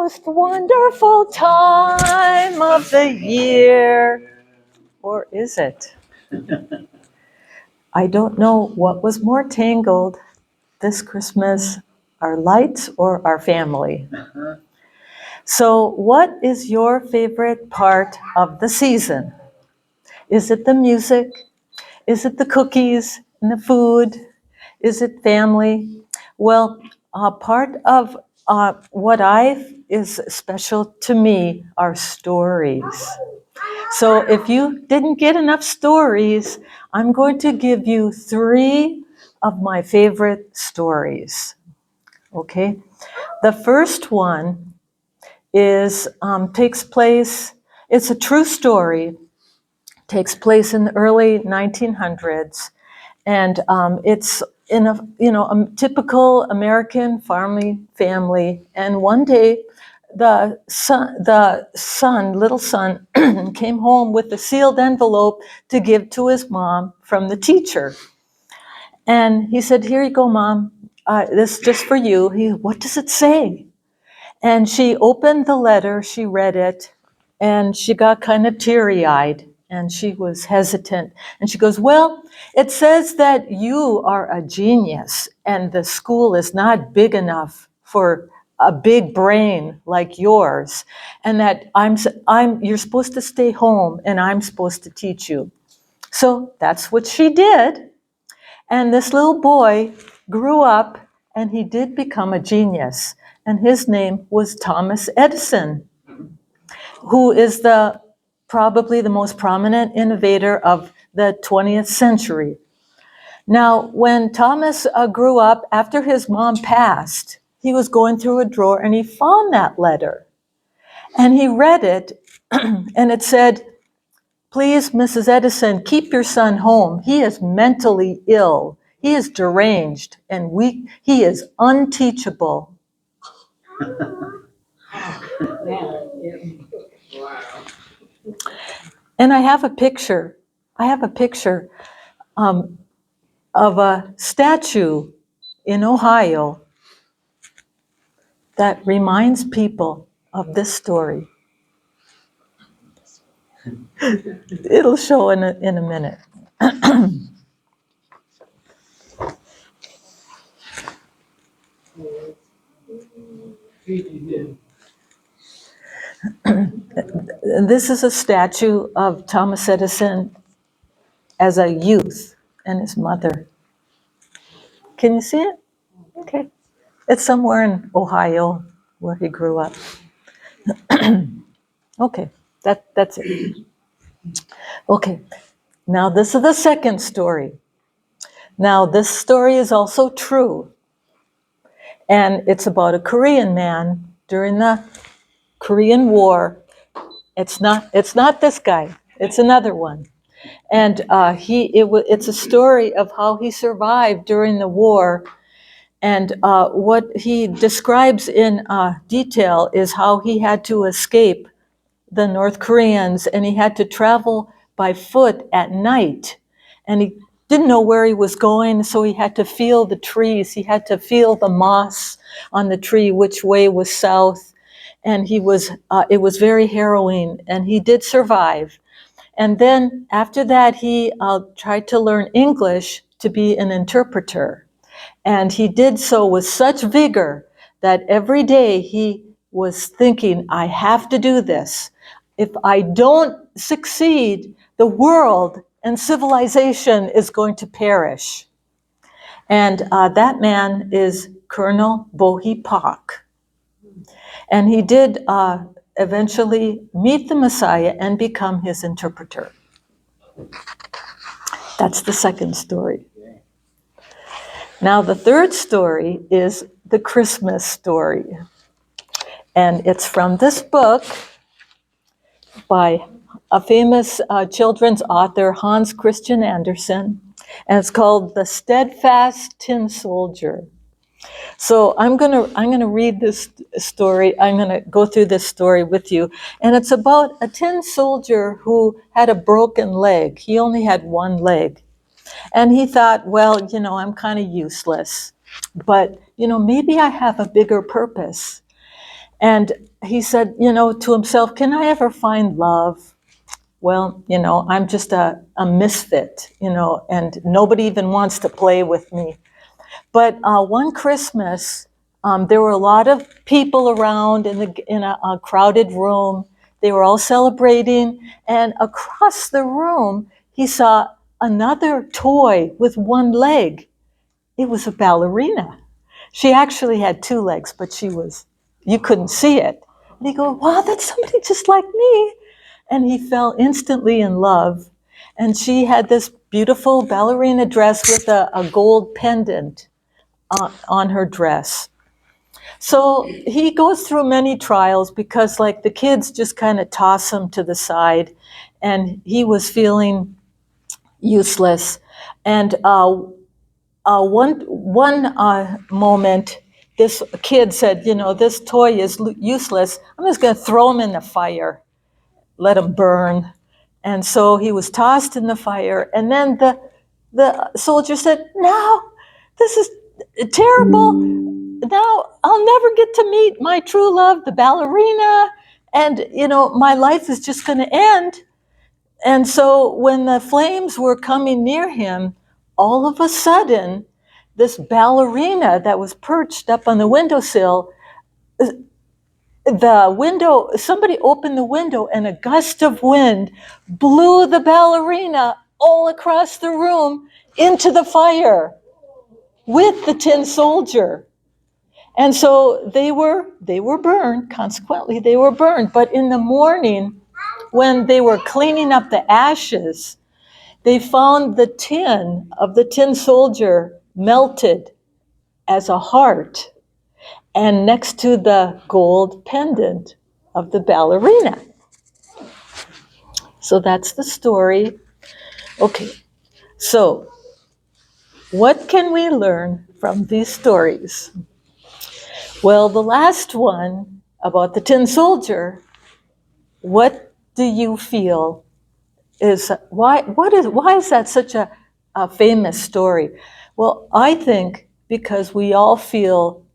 most wonderful time of the year. Or is it? I don't know what was more tangled this Christmas, our lights or our family. So what is your favorite part of the season? Is it the music? Is it the cookies and the food? Is it family? Well, part of what is special to me are stories. So if you didn't get enough stories, I'm going to give you 3 of my favorite stories. Okay? The first one takes place, it's a true story, takes place in the early 1900s, and it's in a typical American farming family. And one day, the little son, came home with a sealed envelope to give to his mom from the teacher. And he said, "Here you go, Mom. This is just for you." What does it say? And she opened the letter, she read it, and she got kind of teary-eyed, and she was hesitant. And she goes, "Well, it says that you are a genius, and the school is not big enough for a big brain like yours, and that you're supposed to stay home, and I'm supposed to teach you." So that's what she did. And this little boy grew up, and he did become a genius. And his name was Thomas Edison, who is probably the most prominent innovator of the 20th century. Now, when Thomas grew up, after his mom passed, he was going through a drawer and he found that letter. And he read it, and it said, "Please, Mrs. Edison, keep your son home. He is mentally ill. He is deranged and weak. He is unteachable." And I have a picture. Of a statue in Ohio that reminds people of this story. It'll show in a minute. This is a statue of Thomas Edison as a youth and his mother. Can you see it? Okay. It's somewhere in Ohio where he grew up. Okay, that's it. Okay, now this is the second story. Now this story is also true. And it's about a Korean man during the Korean War. It's not this guy. It's another one. And it's a story of how he survived during the war. And what he describes in detail is how he had to escape the North Koreans, and he had to travel by foot at night. And he didn't know where he was going, so he had to feel the trees. He had to feel the moss on the tree, which way was south. And it was very harrowing, and he did survive. And then after that, he tried to learn English to be an interpreter. And he did so with such vigor that every day he was thinking, "I have to do this. If I don't succeed, the world and civilization is going to perish." And that man is Colonel Bohi Pak. And he did eventually meet the Messiah and become his interpreter. That's the second story. Now the third story is the Christmas story. And it's from this book by a famous children's author, Hans Christian Andersen. And it's called The Steadfast Tin Soldier. So I'm gonna read this story. I'm gonna go through this story with you. And it's about a tin soldier who had a broken leg. He only had one leg. And he thought, well, I'm kind of useless, but, maybe I have a bigger purpose. And he said, to himself, can I ever find love? Well, I'm just a misfit, and nobody even wants to play with me. But one Christmas, there were a lot of people around in a crowded room. They were all celebrating, and across the room, he saw another toy with one leg. It was a ballerina. She actually had two legs, but you couldn't see it. And he goes, wow, that's somebody just like me. And he fell instantly in love. And she had this beautiful ballerina dress with a gold pendant on her dress. So he goes through many trials because, like, the kids just kind of toss him to the side, and he was feeling useless. And one moment, this kid said, this toy is useless. I'm just going to throw him in the fire, let him burn. And so he was tossed in the fire. And then the soldier said, no, this is terrible. Now I'll never get to meet my true love, the ballerina. And, my life is just going to end. And so when the flames were coming near him, all of a sudden, this ballerina that was perched up on the windowsill, somebody opened the window and a gust of wind blew the ballerina all across the room into the fire with the tin soldier. And so they were burned. Consequently, they were burned. But in the morning, when they were cleaning up the ashes, they found the tin of the tin soldier melted as a heart and next to the gold pendant of the ballerina. So that's the story. Okay, so what can we learn from these stories? Well, the last one about the tin soldier, what do you feel is, why is that such a famous story? Well, I think because we all feel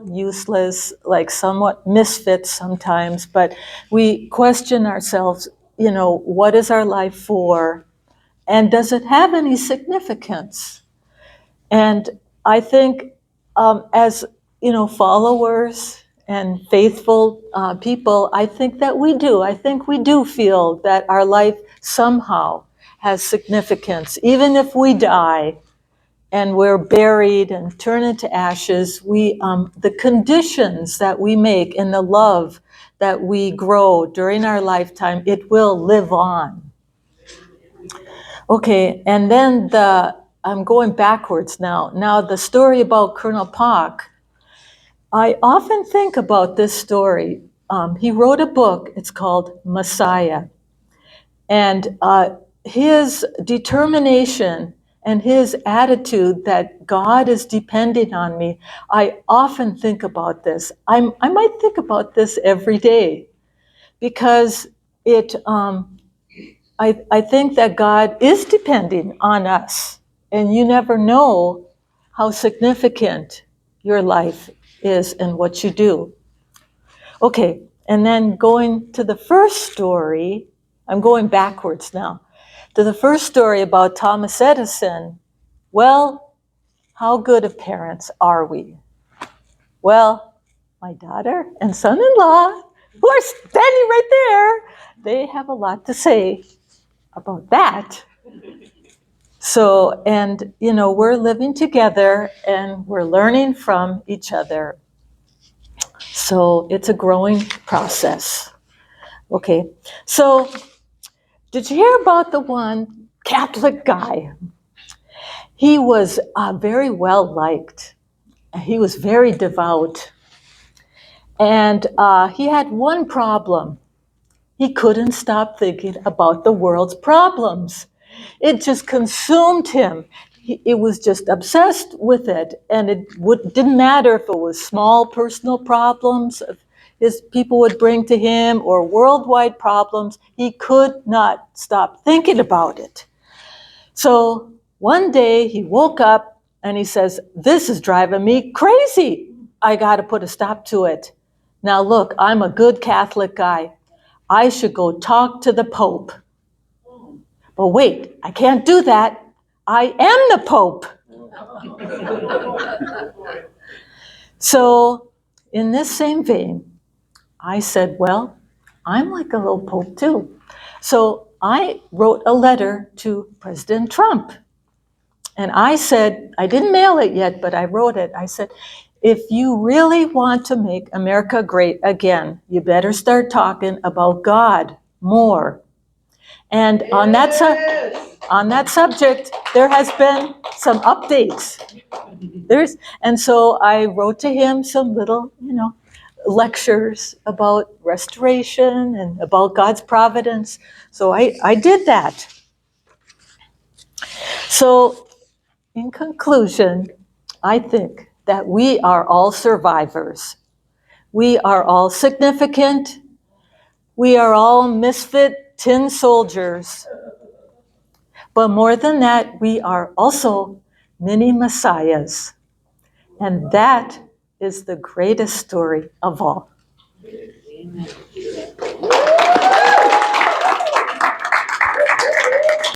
useless, like somewhat misfits sometimes, but we question ourselves, what is our life for? And does it have any significance? And I think as followers and faithful people, I think that we do. I think we do feel that our life somehow has significance. Even if we die and we're buried and turn into ashes, the conditions that we make and the love that we grow during our lifetime, it will live on. Okay, and then I'm going backwards now. Now the story about Colonel Pak, I often think about this story. He wrote a book, it's called Messiah. And his determination and his attitude that God is depending on me, I often think about this. I might think about this every day because I think that God is depending on us, and you never know how significant your life is and what you do. Okay, and then going to the first story, I'm going backwards now, to the first story about Thomas Edison. Well, how good of parents are we? Well, my daughter and son-in-law, who are standing right there, they have a lot to say about that. So, and we're living together and we're learning from each other. So it's a growing process. Okay, so did you hear about the one Catholic guy? He was very well liked. He was very devout. And he had one problem. He couldn't stop thinking about the world's problems. It just consumed him. It was just obsessed with it. And it didn't matter if it was small personal problems his people would bring to him or worldwide problems. He could not stop thinking about it. So one day he woke up and he says, this is driving me crazy. I got to put a stop to it. Now look, I'm a good Catholic guy. I should go talk to the Pope. But wait, I can't do that. I am the Pope. So in this same vein, I said, well, I'm like a little Pope too. So I wrote a letter to President Trump. And I said, I didn't mail it yet, but I wrote it. I said, if you really want to make America great again, you better start talking about God more. And on that subject, there has been some updates. And so I wrote to him some little, lectures about restoration and about God's providence. So I did that. So in conclusion, I think that we are all survivors. We are all significant. We are all misfit tin soldiers. But more than that, we are also mini messiahs. And that is the greatest story of all. Amen.